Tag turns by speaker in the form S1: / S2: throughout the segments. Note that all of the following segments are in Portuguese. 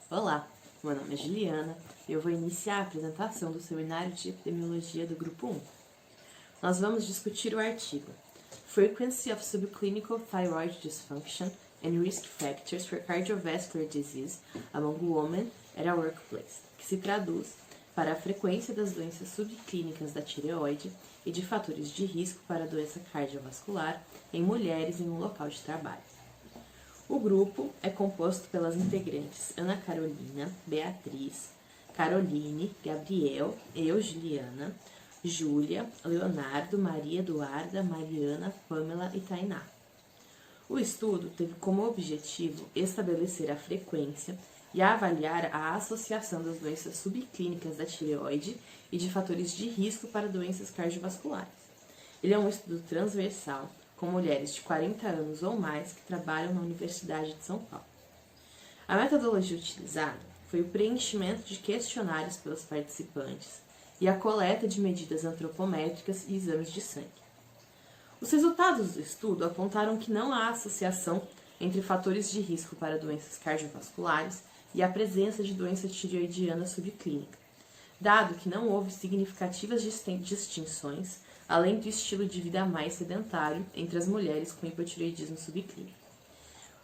S1: Olá, meu nome é Juliana e eu vou iniciar a apresentação do seminário de epidemiologia do grupo 1. Nós vamos discutir o artigo Frequency of Subclinical Thyroid Dysfunction and Risk Factors for Cardiovascular Disease Among Women at a Workplace, que se traduz para a frequência das doenças subclínicas da tireoide e de fatores de risco para a doença cardiovascular em mulheres em um local de trabalho. O grupo é composto pelas integrantes Ana Carolina, Beatriz, Caroline, Gabriel, eu, Juliana, Júlia, Leonardo, Maria Eduarda, Mariana, Pamela e Tainá. O estudo teve como objetivo estabelecer a frequência e avaliar a associação das doenças subclínicas da tireoide e de fatores de risco para doenças cardiovasculares. Ele é um estudo transversal com mulheres de 40 anos ou mais que trabalham na Universidade de São Paulo. A metodologia utilizada foi o preenchimento de questionários pelos participantes e a coleta de medidas antropométricas e exames de sangue. Os resultados do estudo apontaram que não há associação entre fatores de risco para doenças cardiovasculares e a presença de doença tireoidiana subclínica, dado que não houve significativas distinções além do estilo de vida mais sedentário entre as mulheres com hipotireoidismo subclínico.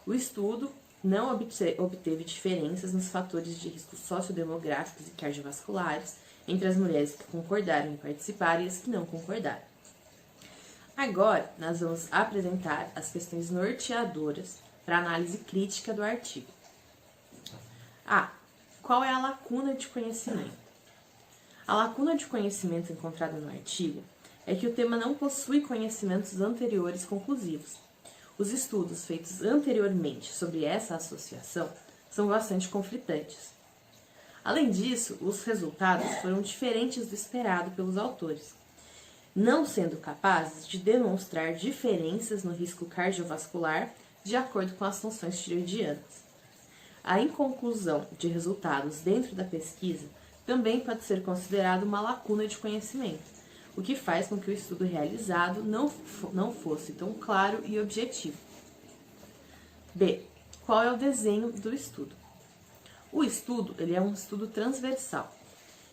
S1: O estudo não obteve diferenças nos fatores de risco sociodemográficos e cardiovasculares entre as mulheres que concordaram em participar e as que não concordaram. Agora, nós vamos apresentar as questões norteadoras para análise crítica do artigo. Qual é a lacuna de conhecimento? A lacuna de conhecimento encontrada no artigo é que o tema não possui conhecimentos anteriores conclusivos. Os estudos feitos anteriormente sobre essa associação são bastante conflitantes. Além disso, os resultados foram diferentes do esperado pelos autores, não sendo capazes de demonstrar diferenças no risco cardiovascular de acordo com as funções tireoidianas. A inconclusão de resultados dentro da pesquisa também pode ser considerada uma lacuna de conhecimento, o que faz com que o estudo realizado não fosse tão claro e objetivo. B. Qual é o desenho do estudo? O estudo é um estudo transversal,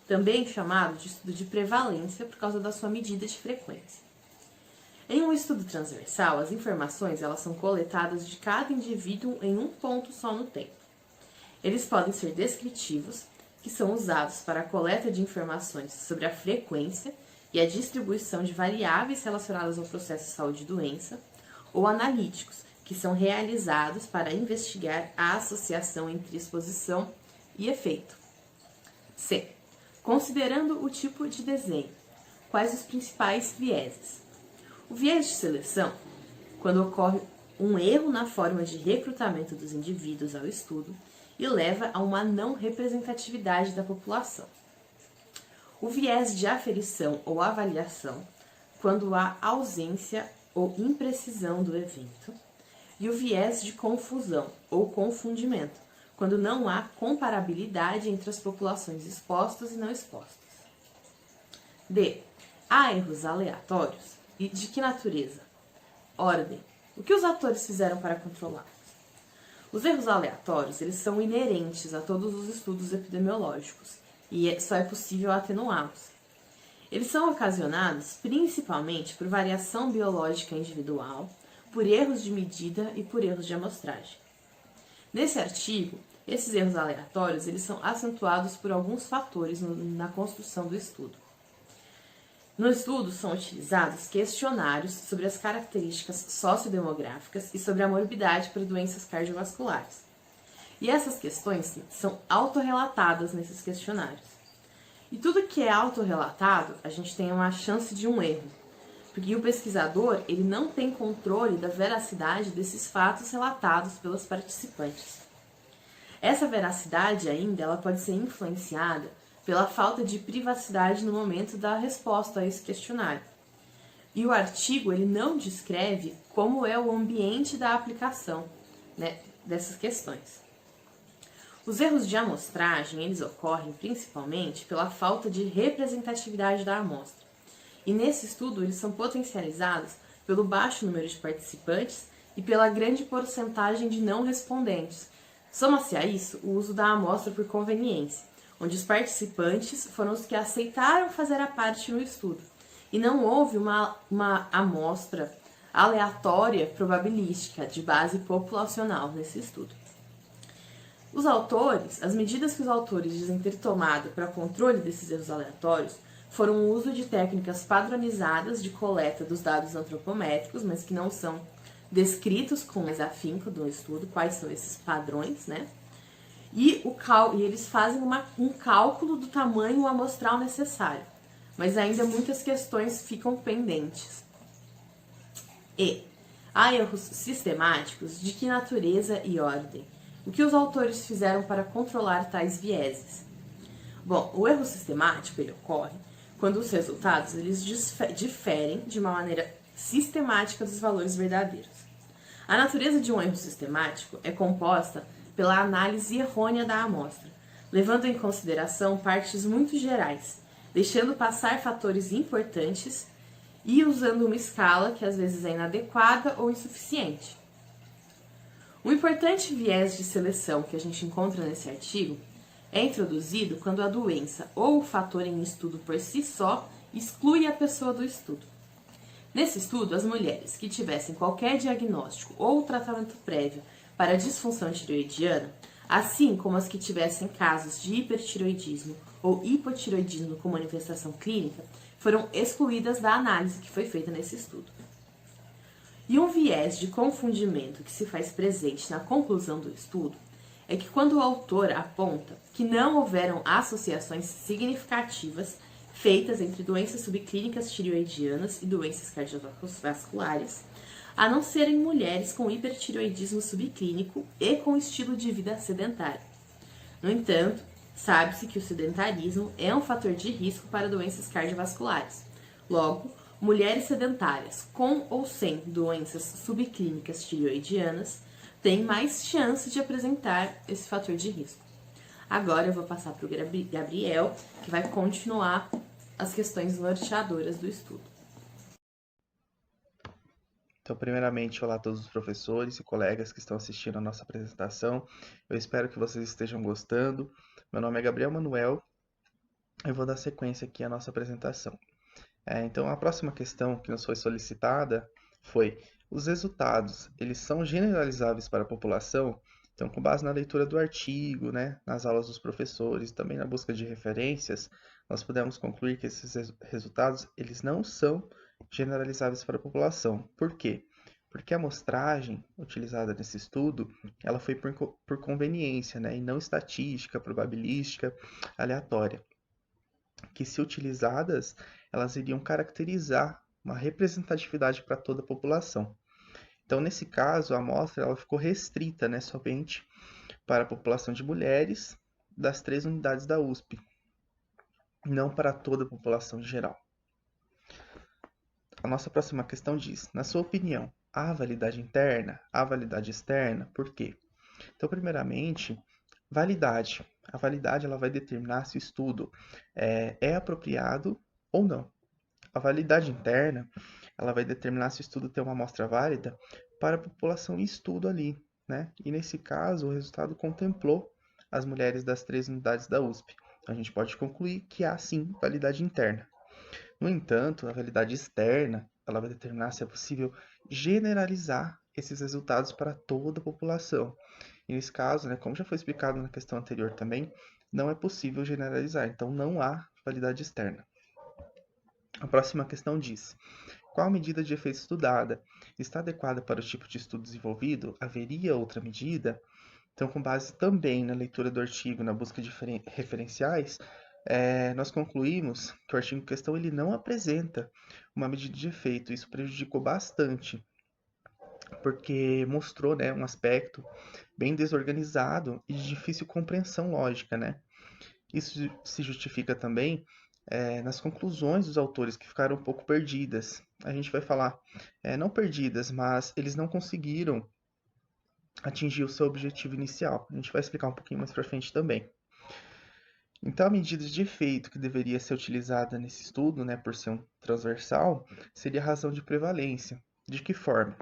S1: também chamado de estudo de prevalência por causa da sua medida de frequência. Em um estudo transversal, as informações são coletadas de cada indivíduo em um ponto só no tempo. Eles podem ser descritivos, que são usados para a coleta de informações sobre a frequência e a distribuição de variáveis relacionadas ao processo de saúde e doença, ou analíticos, que são realizados para investigar a associação entre exposição e efeito. C. Considerando o tipo de desenho, quais os principais vieses? O viés de seleção, quando ocorre um erro na forma de recrutamento dos indivíduos ao estudo e leva a uma não representatividade da população. O viés de aferição ou avaliação, quando há ausência ou imprecisão do evento, e o viés de confusão ou confundimento, quando não há comparabilidade entre as populações expostas e não expostas. D. Há erros aleatórios? E de que natureza? Ordem. O que os atores fizeram para controlá-los? Os erros aleatórios, eles são inerentes a todos os estudos epidemiológicos, e só é possível atenuá-los. Eles são ocasionados principalmente por variação biológica individual, por erros de medida e por erros de amostragem. Nesse artigo, esses erros aleatórios eles são acentuados por alguns fatores na construção do estudo. No estudo são utilizados questionários sobre as características sociodemográficas e sobre a morbidade para doenças cardiovasculares. E essas questões são autorrelatadas nesses questionários. E tudo que é autorrelatado, a gente tem uma chance de um erro, porque o pesquisador ele não tem controle da veracidade desses fatos relatados pelos participantes. Essa veracidade ainda ela pode ser influenciada pela falta de privacidade no momento da resposta a esse questionário. E o artigo ele não descreve como é o ambiente da aplicação, dessas questões. Os erros de amostragem, eles ocorrem principalmente pela falta de representatividade da amostra. E nesse estudo, eles são potencializados pelo baixo número de participantes e pela grande porcentagem de não respondentes, Soma-se a isso o uso da amostra por conveniência, onde os participantes foram os que aceitaram fazer a parte no estudo, e não houve uma amostra aleatória probabilística de base populacional nesse estudo. As medidas que os autores dizem ter tomado para controle desses erros aleatórios foram o uso de técnicas padronizadas de coleta dos dados antropométricos, mas que não são descritos com mais afinco do estudo, quais são esses padrões, né? E eles fazem um cálculo do tamanho amostral necessário, mas ainda muitas questões ficam pendentes. E há erros sistemáticos de que natureza e ordem? O que os autores fizeram para controlar tais vieses? Bom, o erro sistemático ele ocorre quando os resultados eles diferem de uma maneira sistemática dos valores verdadeiros. A natureza de um erro sistemático é composta pela análise errônea da amostra, levando em consideração partes muito gerais, deixando passar fatores importantes e usando uma escala que às vezes é inadequada ou insuficiente. Um importante viés de seleção que a gente encontra nesse artigo é introduzido quando a doença ou o fator em estudo por si só exclui a pessoa do estudo. Nesse estudo, as mulheres que tivessem qualquer diagnóstico ou tratamento prévio para disfunção tireoidiana, assim como as que tivessem casos de hipertireoidismo ou hipotireoidismo com manifestação clínica, foram excluídas da análise que foi feita nesse estudo. E um viés de confundimento que se faz presente na conclusão do estudo é que quando o autor aponta que não houveram associações significativas feitas entre doenças subclínicas tireoidianas e doenças cardiovasculares, a não serem mulheres com hipertireoidismo subclínico e com estilo de vida sedentário. No entanto, sabe-se que o sedentarismo é um fator de risco para doenças cardiovasculares. Logo, mulheres sedentárias com ou sem doenças subclínicas tireoidianas têm mais chance de apresentar esse fator de risco. Agora eu vou passar para o Gabriel, que vai continuar as questões norteadoras do estudo.
S2: Então, primeiramente, olá a todos os professores e colegas que estão assistindo a nossa apresentação. Eu espero que vocês estejam gostando. Meu nome é Gabriel Manuel. Eu vou dar sequência aqui à nossa apresentação. Então, a próxima questão que nos foi solicitada foi: os resultados, eles são generalizáveis para a população? Então, com base na leitura do artigo, né, nas aulas dos professores, também na busca de referências, nós podemos concluir que esses resultados, eles não são generalizáveis para a população. Por quê? Porque a amostragem utilizada nesse estudo, ela foi por conveniência, né, e não estatística, probabilística, aleatória, que se utilizadas, elas iriam caracterizar uma representatividade para toda a população. Então, nesse caso, a amostra ela ficou restrita, né, somente para a população de mulheres das 3 unidades da USP, não para toda a população em geral. A nossa próxima questão diz: na sua opinião, há validade interna, há validade externa? Por quê? Então, primeiramente, validade. A validade ela vai determinar se o estudo é apropriado ou não. A validade interna ela vai determinar se o estudo tem uma amostra válida para a população em estudo ali, né? E nesse caso, o resultado contemplou as mulheres das 3 unidades da USP. Então, a gente pode concluir que há sim validade interna. No entanto, a validade externa ela vai determinar se é possível generalizar esses resultados para toda a população. E nesse caso, né, como já foi explicado na questão anterior também, não é possível generalizar, então não há validade externa. A próxima questão diz: qual medida de efeito estudada está adequada para o tipo de estudo desenvolvido? Haveria outra medida? Então, com base também na leitura do artigo, na busca de referenciais, nós concluímos que o artigo em questão ele não apresenta uma medida de efeito. Isso prejudicou bastante, porque mostrou, né, um aspecto bem desorganizado e de difícil compreensão lógica, né? Isso se justifica também nas conclusões dos autores, que ficaram um pouco perdidas. A gente vai falar, não perdidas, mas eles não conseguiram atingir o seu objetivo inicial. A gente vai explicar um pouquinho mais para frente também. Então, a medida de efeito que deveria ser utilizada nesse estudo, né, por ser um transversal, seria a razão de prevalência. De que forma?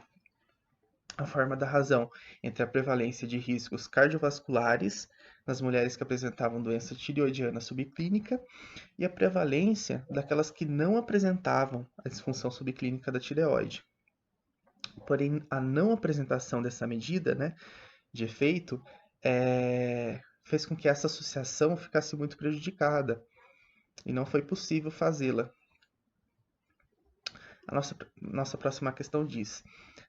S2: a forma da razão entre a prevalência de riscos cardiovasculares nas mulheres que apresentavam doença tireoidiana subclínica e a prevalência daquelas que não apresentavam a disfunção subclínica da tireoide. Porém, a não apresentação dessa medida, né, de efeito, fez com que essa associação ficasse muito prejudicada e não foi possível fazê-la. A nossa próxima questão diz: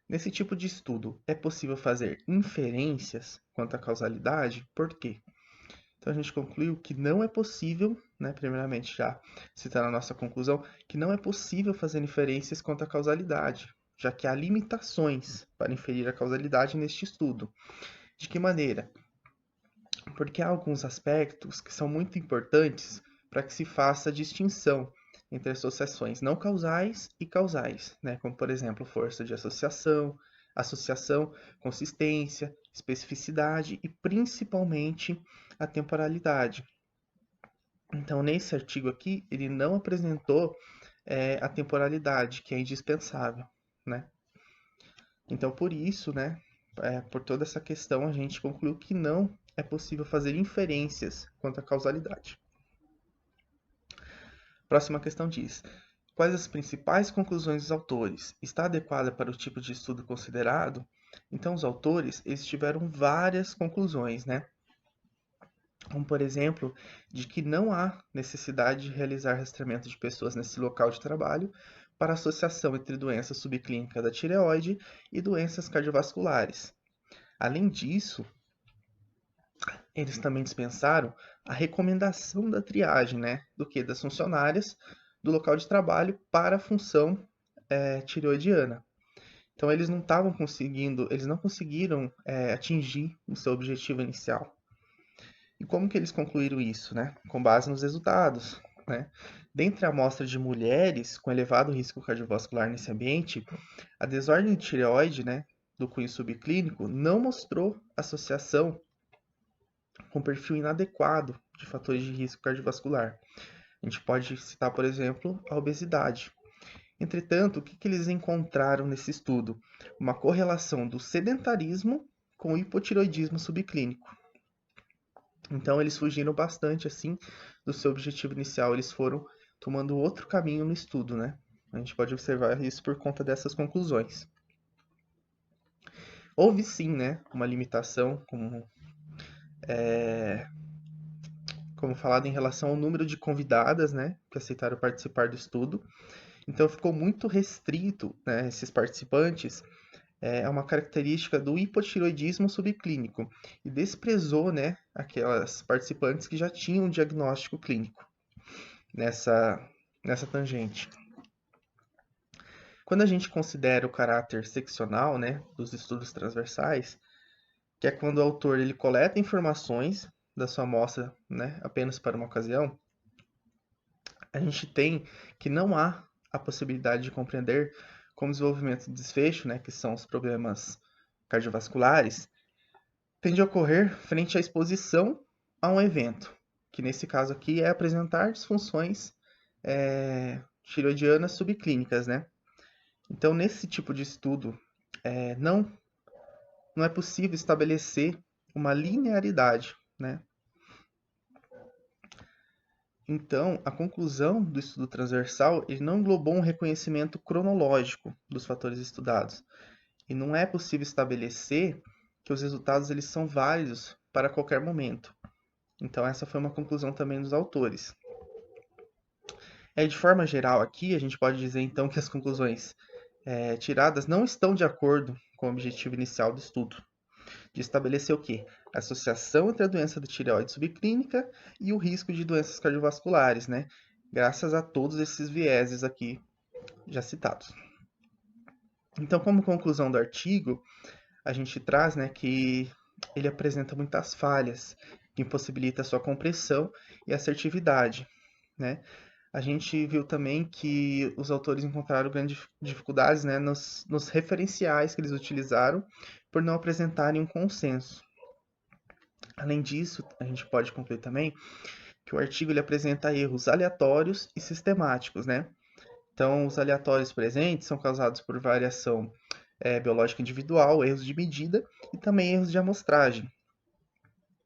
S2: nesse tipo de estudo, é possível fazer inferências quanto à causalidade? Por quê? Então a gente concluiu que não é possível, né, primeiramente já citando a nossa conclusão, que não é possível fazer inferências quanto à causalidade, já que há limitações para inferir a causalidade neste estudo. De que maneira? Porque há alguns aspectos que são muito importantes para que se faça a distinção entre associações não causais e causais, né? Como, por exemplo, força de associação, consistência, especificidade e, principalmente, a temporalidade. Então, nesse artigo aqui, ele não apresentou a temporalidade, que é indispensável, né? Então, por isso, né, por toda essa questão, a gente concluiu que não é possível fazer inferências quanto à causalidade. Próxima questão diz: quais as principais conclusões dos autores? Está adequada para o tipo de estudo considerado? Então, os autores eles tiveram várias conclusões, né? Como, por exemplo, de que não há necessidade de realizar rastreamento de pessoas nesse local de trabalho para associação entre doença subclínica da tireoide e doenças cardiovasculares. Além disso, eles também dispensaram a recomendação da triagem, né, das funcionárias do local de trabalho para a função tireoidiana. Então eles não conseguiram atingir o seu objetivo inicial. E como que eles concluíram isso, né? Com base nos resultados, né? Dentre a amostra de mulheres com elevado risco cardiovascular nesse ambiente, a desordem de tireoide, né, do cunho subclínico, não mostrou associação com perfil inadequado de fatores de risco cardiovascular. A gente pode citar, por exemplo, a obesidade. Entretanto, o que eles encontraram nesse estudo? Uma correlação do sedentarismo com o hipotireoidismo subclínico. Então, eles fugiram bastante assim do seu objetivo inicial, eles foram tomando outro caminho no estudo, né? A gente pode observar isso por conta dessas conclusões. Houve sim, né, uma limitação, como falado, em relação ao número de convidadas, né, que aceitaram participar do estudo. Então, ficou muito restrito, né, esses participantes, a uma característica do hipotireoidismo subclínico e desprezou, né, aquelas participantes que já tinham um diagnóstico clínico nessa tangente. Quando a gente considera o caráter seccional, né, dos estudos transversais, que é quando o autor ele coleta informações da sua amostra, né, apenas para uma ocasião, a gente tem que não há a possibilidade de compreender como o desenvolvimento de desfecho, né, que são os problemas cardiovasculares, tende a ocorrer frente à exposição a um evento, que nesse caso aqui é apresentar disfunções tiroidianas subclínicas, né? Então, nesse tipo de estudo, não é possível estabelecer uma linearidade, né? Então, a conclusão do estudo transversal ele não englobou um reconhecimento cronológico dos fatores estudados. E não é possível estabelecer que os resultados eles são válidos para qualquer momento. Então, essa foi uma conclusão também dos autores. De forma geral, aqui, a gente pode dizer, então, que as conclusões tiradas não estão de acordo com o objetivo inicial do estudo, de estabelecer o quê? A associação entre a doença da tireoide subclínica e o risco de doenças cardiovasculares, né? Graças a todos esses vieses aqui já citados. Então, como conclusão do artigo, a gente traz, né, que ele apresenta muitas falhas, que impossibilita a sua compreensão e assertividade, né? A gente viu também que os autores encontraram grandes dificuldades, né, nos referenciais que eles utilizaram por não apresentarem um consenso. Além disso, a gente pode concluir também que o artigo ele apresenta erros aleatórios e sistemáticos, né? Então, os aleatórios presentes são causados por variação biológica individual, erros de medida e também erros de amostragem.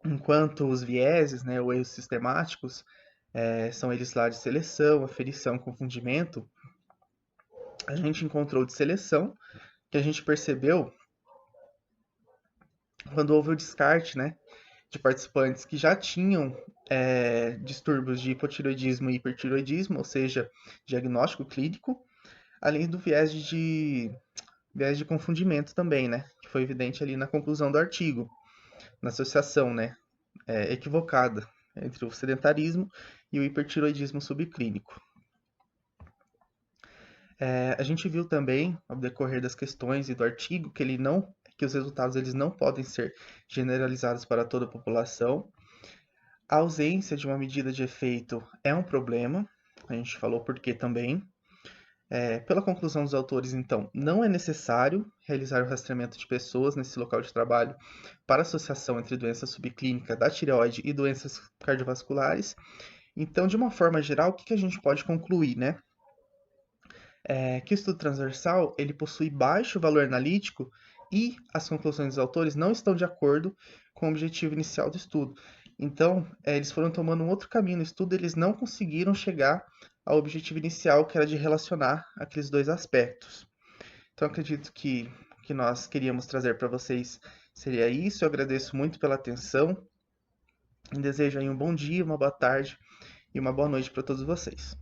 S2: Enquanto os vieses, né, ou erros sistemáticos, são eles lá de seleção, aferição, confundimento, a gente encontrou de seleção, que a gente percebeu quando houve o descarte, né, de participantes que já tinham distúrbios de hipotireoidismo e hipertireoidismo, ou seja, diagnóstico clínico, além do viés de confundimento também, né, que foi evidente ali na conclusão do artigo, na associação, né, equivocada entre o sedentarismo e o hipertireoidismo subclínico. A gente viu também, ao decorrer das questões e do artigo, que os resultados eles não podem ser generalizados para toda a população. A ausência de uma medida de efeito é um problema, a gente falou por quê também. Pela conclusão dos autores, então, não é necessário realizar o rastreamento de pessoas nesse local de trabalho para associação entre doença subclínica da tireoide e doenças cardiovasculares. Então, de uma forma geral, o que a gente pode concluir, né? Que o estudo transversal ele possui baixo valor analítico e as conclusões dos autores não estão de acordo com o objetivo inicial do estudo. Então, eles foram tomando um outro caminho no estudo, eles não conseguiram chegar ao objetivo inicial, que era de relacionar aqueles dois aspectos. Então, acredito que o que nós queríamos trazer para vocês seria isso. Eu agradeço muito pela atenção e desejo aí um bom dia, uma boa tarde e uma boa noite para todos vocês.